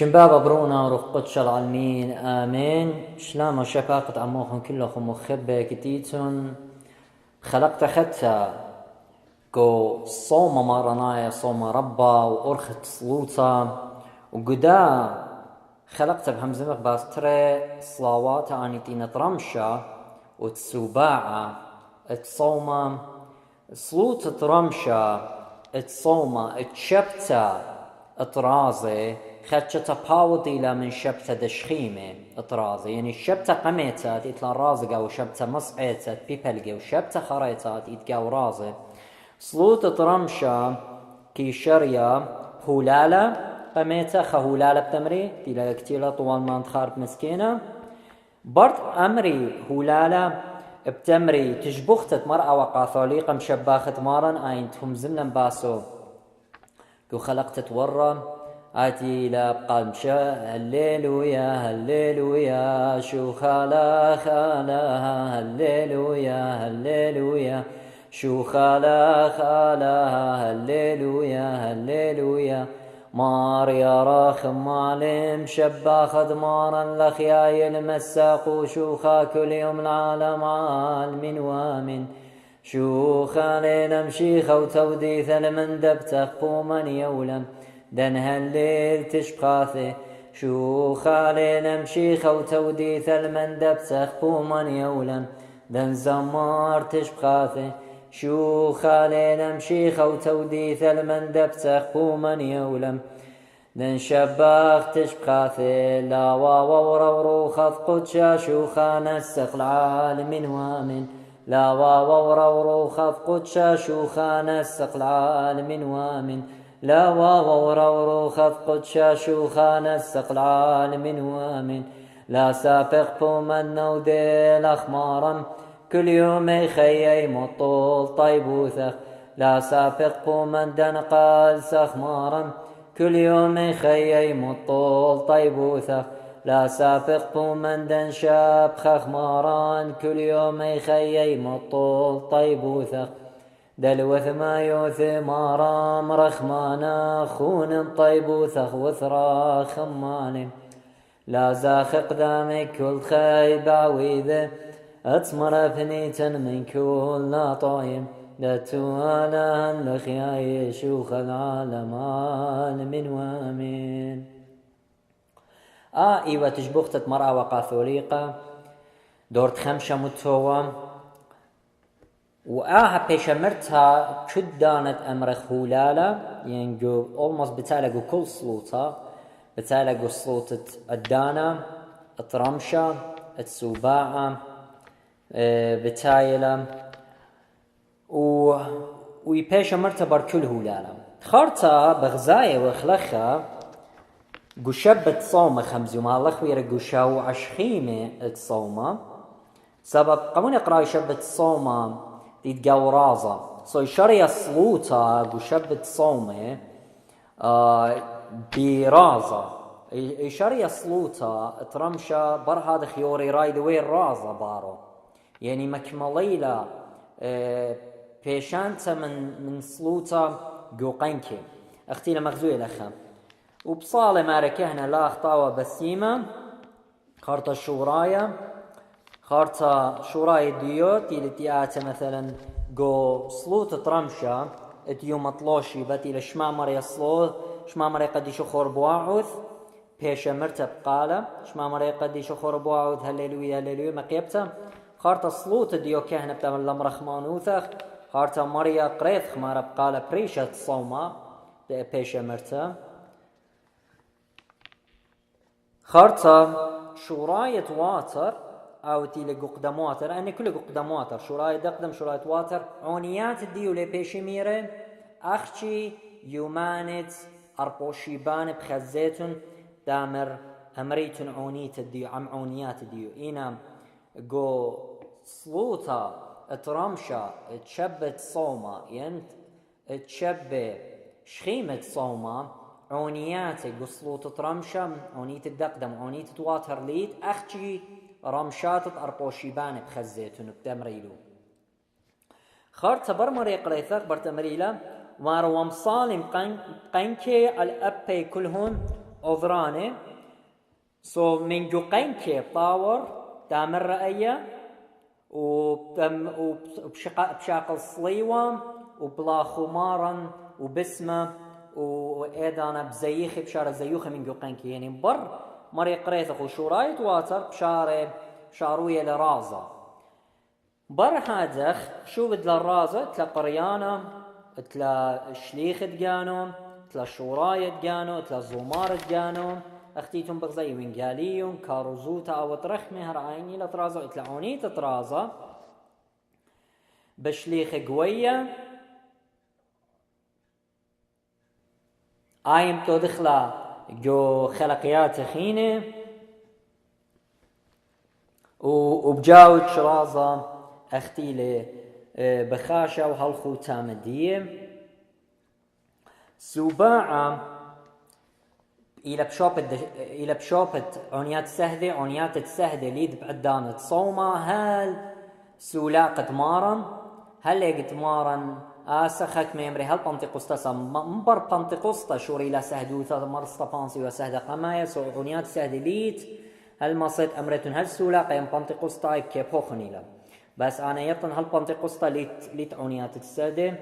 شنبابا برونا ورفقتش العالمين آمين. شلام شفاقة عموخن كلهم مخبة كتيتون خلقت خدتا قو صوم مارنايا صوم ربا وأرخت صلوتا وقدا خلقت بهمزمك باستري صلاوات عني تينة رمشة وتسوباعة اتصوما صلوت رمشة اتصوما اتشبتا اطرازي خدشة باوضي لا من شبتة دشخيمة اطرازي يعني الشبتة قميتات يتلا رازقة وشبتة مصعيتات بيبلقي وشبتة خريتات يتقاو رازي صلوت طرمشة كي شريا هولالة قميتة خهولالة بتمري تيلا كتيلا طوال ما انتخارب مسكينة برد أمري هولالة بتمري تجبختت مرأة وقاثوليقة مشباخت مارن آينتهم زمنا باسو كو خلقت تورى آتي لابقى مشا هللويا هللويا شو خالا خالا هللويا هللويا شو خالا خالا هللويا هللويا ماريا راخم معلم شباخد مارا لخياي المساق وشوخا كل يوم العالم عالم وامن شوخا ليلم شيخة وتوديث المندب تخبوما يولم دن هالليل تشبخاثي شوخا ليلم شيخة وتوديث المندب تخبوما يولم دن زمار تشبخاثي شوخا ليلم شيخة وتوديث المندب تخبوما يولم دن شباخ تشبخاثي لا واورا وروخث قدشا شوخا نسق العالم وامن لا واورا وروخث قدشا شوخا نسق العالم وامن لا واورا وروخث قدشا شوخا نسق العالم وامن لا سابق بومن نوديل أخمارا كل يوم خيي مطول طيبوثخ لا سابق بومن دنقال سخمارا كل يوم خيي مطول طيبوثخ لا سابق بومن دن شاب خخماران كل يوم خيي مطول طيبوثخ دلوث ما يوث مارام رخمانا خون طيبوثخ وثرا خمان لا زاخ قدامك كل خيب عويذة أتمر فنيتا من كل ناطايم لا توالا لخياي شوخ العالم عالم وامين إيوة تجبختت مرأة وقاثوليقة دورت خمشة متوى وآها بيشمرتها كدانت أمرخ هولالة يعني almost بتالقوا كل صلوطة بتالقوا صلوطة الدانة الطرمشة السوباعة بتايلة ويبيشمرتها بركل هولالة خارتا بغزاية وخلخة قشبة صومة خمزي وما الله خوير قشاو عشخيمة الصومة سبب قمون يقرأ شبة الصومة يتقاو رازة يشري صلوتا قشبة صومة برازة يشري صلوتا ترمشة بر هذا خيوري رايد وين رازة بارو يعني مكمليلة بيشانتا من صلوتا قوقنكي اختي لمغزوية لخا وبصالة ماركهنا لا اخطاوة بسيمة خارطة شورايا خارطة شورايا ديوت يلتياتة مثلا قو صلوت طرمشة اتيو مطلوشي باتي لشمامر يصلو شمامر يقديشو خور بواعوث بيشا مرتب قالة شمامر يقديشو خور بواعوث هللويا هللويا مقيبتا خارطة صلوت ديو كهنة بتام اللمرخ مانوثخ خارطة مريا قريث خمارة بقالة بريشة صومة بيشا مرتب خارطة شوراية واتر أو تيلي قدم واتر أنا كل قدم واتر شوراية دقدم شوراية واتر عونيات ديو لبيشي ميري أخشي يومانت أربوشيبان بخزيتون دامر أمريتون عونيت ديو عم عونيات ديو إينا قو صلوتا ترمشا تشبت صومة ينت تشبه شخيمة صومة عونيات قصلوت ترمشة عونيت الدقدم عونيت تواتر ليد أخشي رمشات أربوشيبان بخزيتون بدمريلو خارت برمري قريثاق برتمريلا ومصالم قنكي الأبي كلهم أذرانه سو من جوقينك طاور تامر رأيه وبشاقل صليوة وبلا خمارا وبسمة وإيدانا بزيخ بشارة زيوخة من جوقينك يعني بر مري قريثق وشورايت واتر بشارة شاروية لرازة بر هادخ شو بدل الرازة تلا قريانة تلا شليخ دقانو تلا شوراية دقانو تلا زومار دقانو اختيتم بغزي وينجاليون كاروزوتا او ترخمي هرعيني لطرازة تلعوني تطرازة بشليخ قوية آيم تو دخلا جو خلقيات خينة وبجاوت شرازة اختيلي بخاشة وهالخو تامدية سباعة إلى بشوبت عنيات سهدة عنيات السهدة ليد بعدانة صومة هل سولاقة مارن هل يقت مارن آسخك ميمري هل بانتقوستا مبر بانتقوستا شوري لا سهدوثا مرسطا بانسي وسهدة قمايا سو عنيات سهدة ليد هل مصيت أمرتون هل سولاقة يم بانتقوستا كيبوخني لا بس أنا يطن هل بانتقوستا ليت عنيات السهدة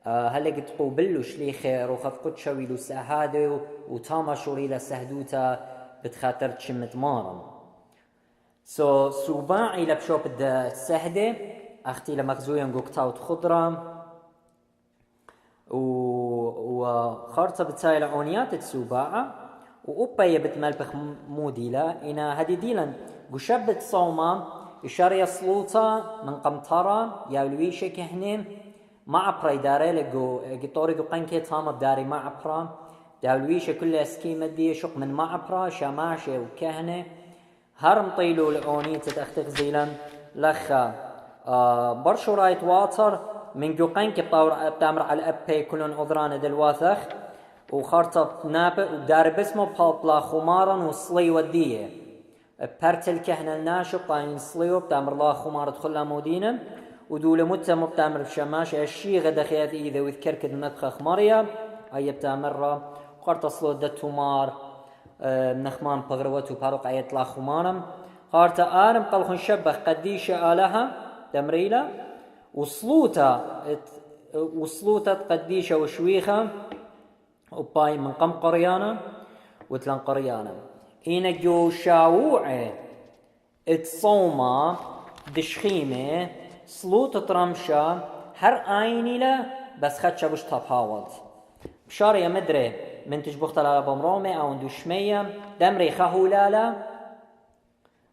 هل قد قوبلو شليخ روخف قد شويلو سهادو وتاما شوريلا سهدوتا بتخاطر تشمت مارم سو سوباعي لبشوب السهدة اختي لمخزويا قوكتاوت خضرة وخارطة بتساي لعونيات السوباعة وأوبا يبت ملبخ موديلا إنا هدي ديلا قشبت صوما إشاريا سلوطة من قمطرة ياولويشة كهنين مع برا داري لقو قطوري قنكي تاما بداري مع برا داولويشة كلها سكيمة دي شق من مع برا شماشة وكهنة هرم طيلو العوني تتأختق زيلا لخا برشو رايت واتر من جو قنكي بتامر على الأبي كلون عذران دلواثخ وخارطة نابع ودار بسمه بلا خمارا وصلي وديه برتل كهنة الناشق طاين صليو بتامر الله خمارة تخلها مودينة ودولة متى بتامر بشماش الشي غدا خياتي إذا وذكرك المدخخ مريا هي بتامر وخارطة صلو دتومار نخمان بغروتو باروق عيط لا خمارم خارطة آرم قلخن شبخ قديشة آلها تمريلا وصلوتا قديشة وشويخة وباي من قم قريانا وتلان قريانا إنا جو شاوعة اتصوما دشخيمة صلوت ترمشا هر آيني لا بس خدشا بش تبهاوض بشاريا مدري من تجبخت على بمرومي أو اندوشمية دمري خهولالا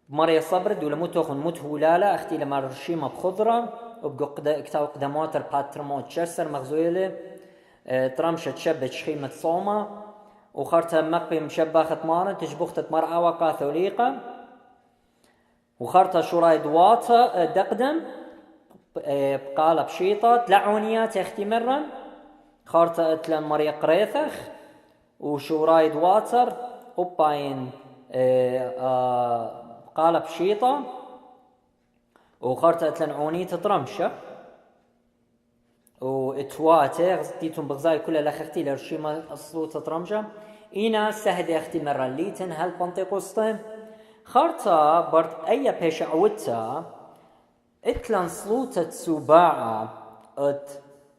بمريا صبر دولا متوخن متهولالا اختي لما رشيمة بخضرة وبقو كتاو قدمواتر باترموت شسر مغزويلة ترمشة تشبت شخيمة صومة وخارتها مقبي مشباخة مارن تجبخت مرأة وقا ثوليقة وخارتها شوراي دواتا دقدم بقالة بشيطة تلعونيات اختي مرن خارتها اتلن مريا قريثخ وشوراي دواتر وباين بقالة بشيطة وخارتها اتلن عوني تطرمشة واتواتر ديتم بغزاي كلها لخختي لرشيمة الصوت تطرمشة إنا سهد اختي مرة ليتن هل بنطيقوسطة خارتا برد أي بيش عودتا اتلن صلوتة سباعة ات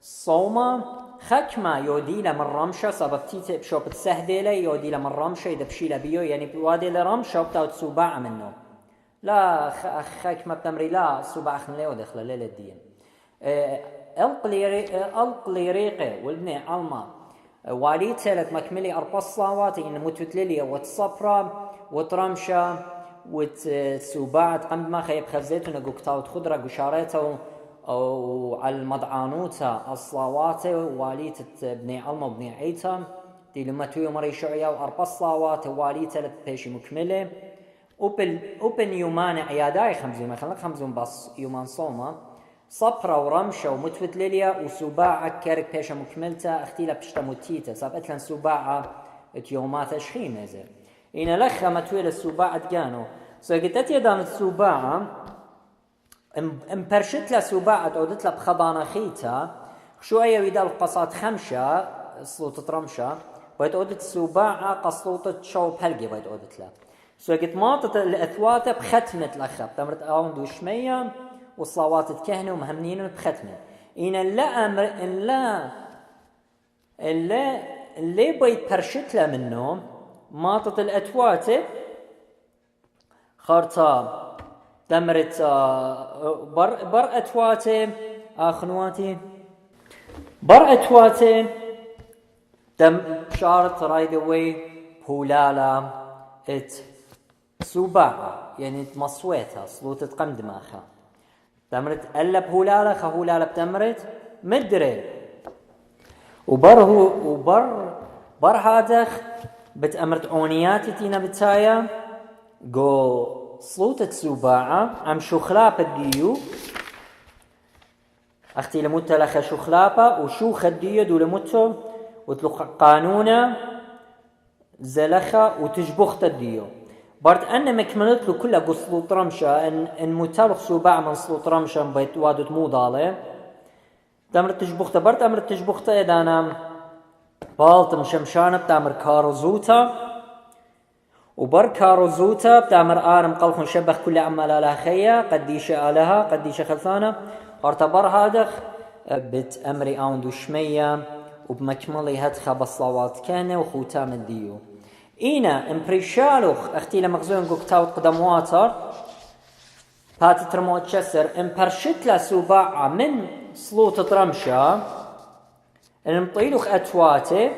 صومة خكمة يوديلا من رمشة سببتيت بشوب تسهديلا يوديلا من رمشة إذا بشيلا بيو يعني بواديلا رمشة وبتاوت سباعة منه لا خكمة بتمري لا سباعة خنليو دخل ليلة الدين القليريقة والبني علما والي تالت مكملي أربع صلوات إن متوتللي وتصبرا وترمشا وتسوباعت قم ما خيب خفزيتو نقوكتاوت خضرة قشاريته وعلى المضعانوتا الصلوات واليت بني علما وبني عيتا دي لما تويو مري شعيا وأربع صلوات والي تالت بيشي مكملة وبن يومان عياداي خمزون ما خلق خمزون بس يومان صوما صبرا ورمشة ومتوتلليا وسباعة كارك بيشا مكملتا اختيلا بشتا متيتا سابت لن سباعة اتيومات اشخيم ازر إنا لخا متويل السباعة تقانو سوقتت يدان السباعة امبرشت لا سباعة عودت لا بخبانا خيتا شوية ويدا القصات خمشة صوت رمشة باید أودت سوباعة قصلوطة شو بهلقي باید أودت لا سو قد ماطت الأثوات بختمة الأخب تمرت آوند وشمية والصلوات الكهنة ومهمنين بختمة إن لا أمر إن لا اللي بيت برشت له منه ماطت الأتوات خارطة تمرت بر أتوات آخنواتي بر أتوات تم شارت رايد وي بولالا ات سوباعة يعني مصويتها صلوتة قم دماغها تمرت ألا بهولالا خهولالا بتمرت مدري وبر هادخ بتأمرت أونياتي تينا بتايا جو صلوتة سوباعة عم شخلابة ديو أختي لموتا لخ شخلابة وشوخ الديو دو لموتو وتلق قانونا زلخة وتجبخت الديو برد أنا مكملت له كلها بصلوط رمشة إن متالخ سوباعة من صلوط رمشة بيت وادت مو ضالة تمرت تجبخت برد أمرت تجبخت إذا أنا بالت مشمشانة بتعمر كاروزوتا وبر كاروزوتا بتعمر آرم قلخن شبخ كل عمال لها خيا قديش آلها قديش خلثانة ارتبر هادخ بتأمري آوندو شمية وبمكملي هدخة بصلوات كان وخوتام الديو إينا امبريشالوخ اختي لمغزوين قوكتاوت قدم واتر باتي ترموت شسر امبرشت لا سوباعة من صلوطة رمشة المطيلوخ أتواتي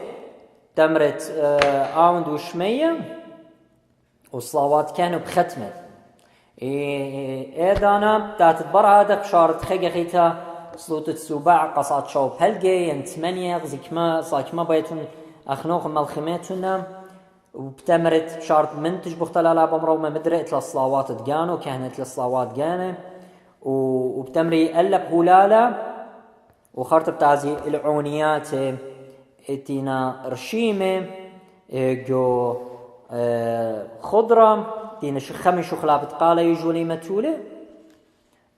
تمرت آوند وشمية وصلوات كانوا بختمة إيدانا تاتت برهادك شارت خيقة خيتا صلوطة سوباعة قصات شو بهلقي ينتمنية غزيك ما صاك ما بيتون أخنوخ مالخميتنا وبتمرت شارت من تجبخت لا بمرو ما مدرت للصلوات تقانو كهنت للصلوات قانه وبتمري ألب هولالا وخرط بتعزي العونيات اتينا رشيمة جو خضرة تينا خمي شخلابت قالة يجولي متولة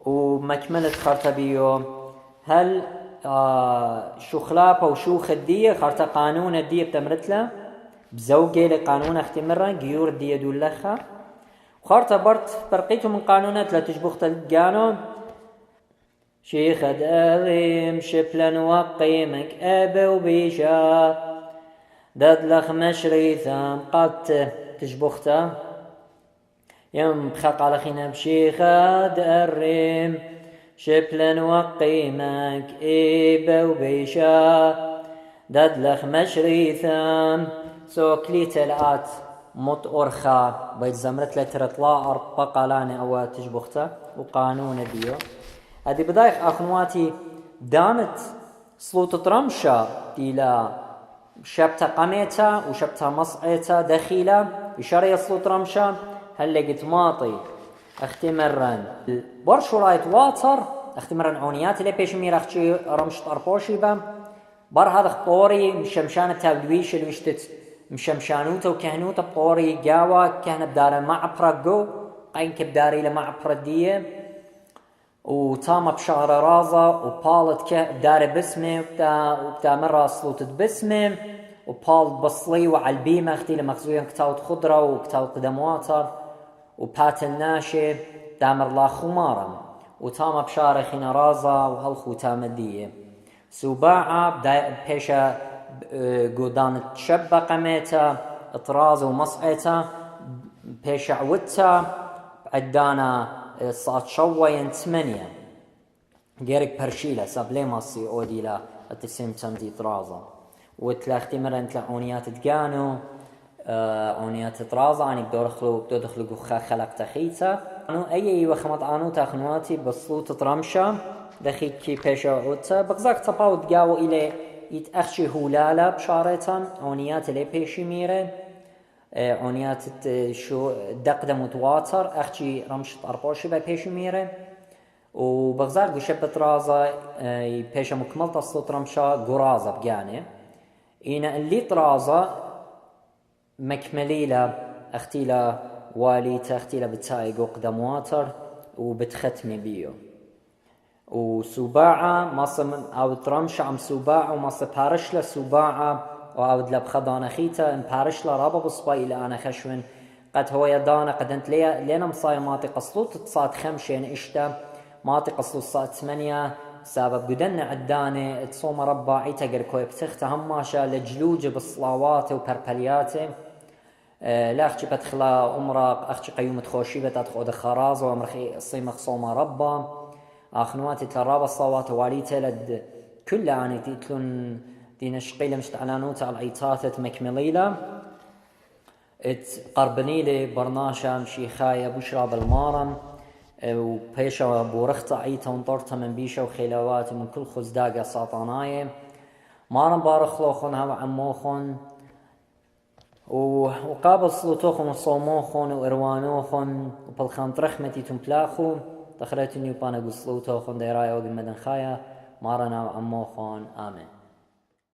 ومكملة خرطة بيو هل شخلابة وشوخ الدية خرطة قانون الدية بتمرت له بزوجي لقانون اختمرا جيور الدية دول لخا وخرطة برت برقيته من قانونات لا تجبخت الجانو شيخ داريم شبلا وقيمك أبا وبيشا داد لخ مشريثا قد تجبختا يوم بخاق على خينا بشيخ داريم شبلا وقيمك أبا وبيشا داد لخ مشريثا سو كليت الآت مط أرخا بيت زمرت لترطلا بقالاني أو تجبختا وقانون ديو هذه بداية أخواتي دانت صلوطة رمشة إلى شبتة قميتها وشبتة مصعيتها دخيلة بشرية صلوطة رمشة هل لقيت ماطي اختمرن برشو رايت واتر اختمرن عونيات اللي بيش مير اختي رمشة أربوشي با بر هذا خطوري مشمشانة تابلويش اللي وشتت مشمشانوته وكهنوته بطوري قاوة كهنة بدار معبرة جو قينك بداري لمعبرة دية وتامة بشعر رازة وبالت بدار بسمه وبتا مرة صلوتة بسمه وبال بصلي وعلى البيمة اختي لمخزوين كتاوت خضرة وكتاوت قدم واتر وبات الناشي دامر لا خمارة وتامة بشعر خينا رازة وهالخوتامة دية سوباعة بيشا قودان تشبه قميتا اطراز ومصعيتا بيش عودتا عدانا صات شوين 8 غيرك برشيلة سابلي ماسي اودي لا التسيم تندي طرازة وتلاختي مرن تلاقونيات تقانو اونيات طرازة اني بدو دخلو خلق تخيتا اي وخمط عنو تاخنواتي بصلوت طرمشة دخي كي بيش عودتا بقزاك تباو تقاو الى يتأخشي هولالا بشارتا اونيات اللي بيشي ميرن اونيات شو دقدم متواتر اخشي رمشت اربوشي با بيشي ميرن وبغزار قشبت رازا بيشا مكملت الصوت رمشا قرازة بقاني إينا اللي طرازة مكمليلة اختيلا واليتا اختيلا بتايقو قدم واتر وبتختمي بيو وسوباعة مصا أو ترمش عم سوباعة ومصا بارشلة سوباعة وعود لبخدانا خيتا ان بارش لرابا بصباي الى انا خشون قد هو يدانا قد انت لينا مصاي ماطي قصلوت تصاد خمشين اشتا ماطي قصلوت صاد 8 سبب قدن عداني تصوم ربا عيتا قركوي بتخت هماشا لجلوج بالصلاوات وبربلياتي لا أختي بتخلا أمرق أختي قيومة خوشي بتدخل دخراز وأمرخي صيمخ صوم ربا أخنواتي تلراب الصوات واليتا لد كل يعني تيتلون دين الشقيلة مش تعلانوت على العيطات مكمليلة قربني لي برناشا مشي خايا بشرى بالمارم وبيشا بورختا عيتا ونطرتا من بيشا وخيلوات من كل خزداقة ساطاناي مارم بارخلوخن هوا عموخن وقابل صلوتوخن وصوموخن وإروانوخن وبالخان ترخمتي تنبلاخو تخريتني وبانا قصلوتوخن ديرايا وقل مدن خايا مارنا وعموخن آمين.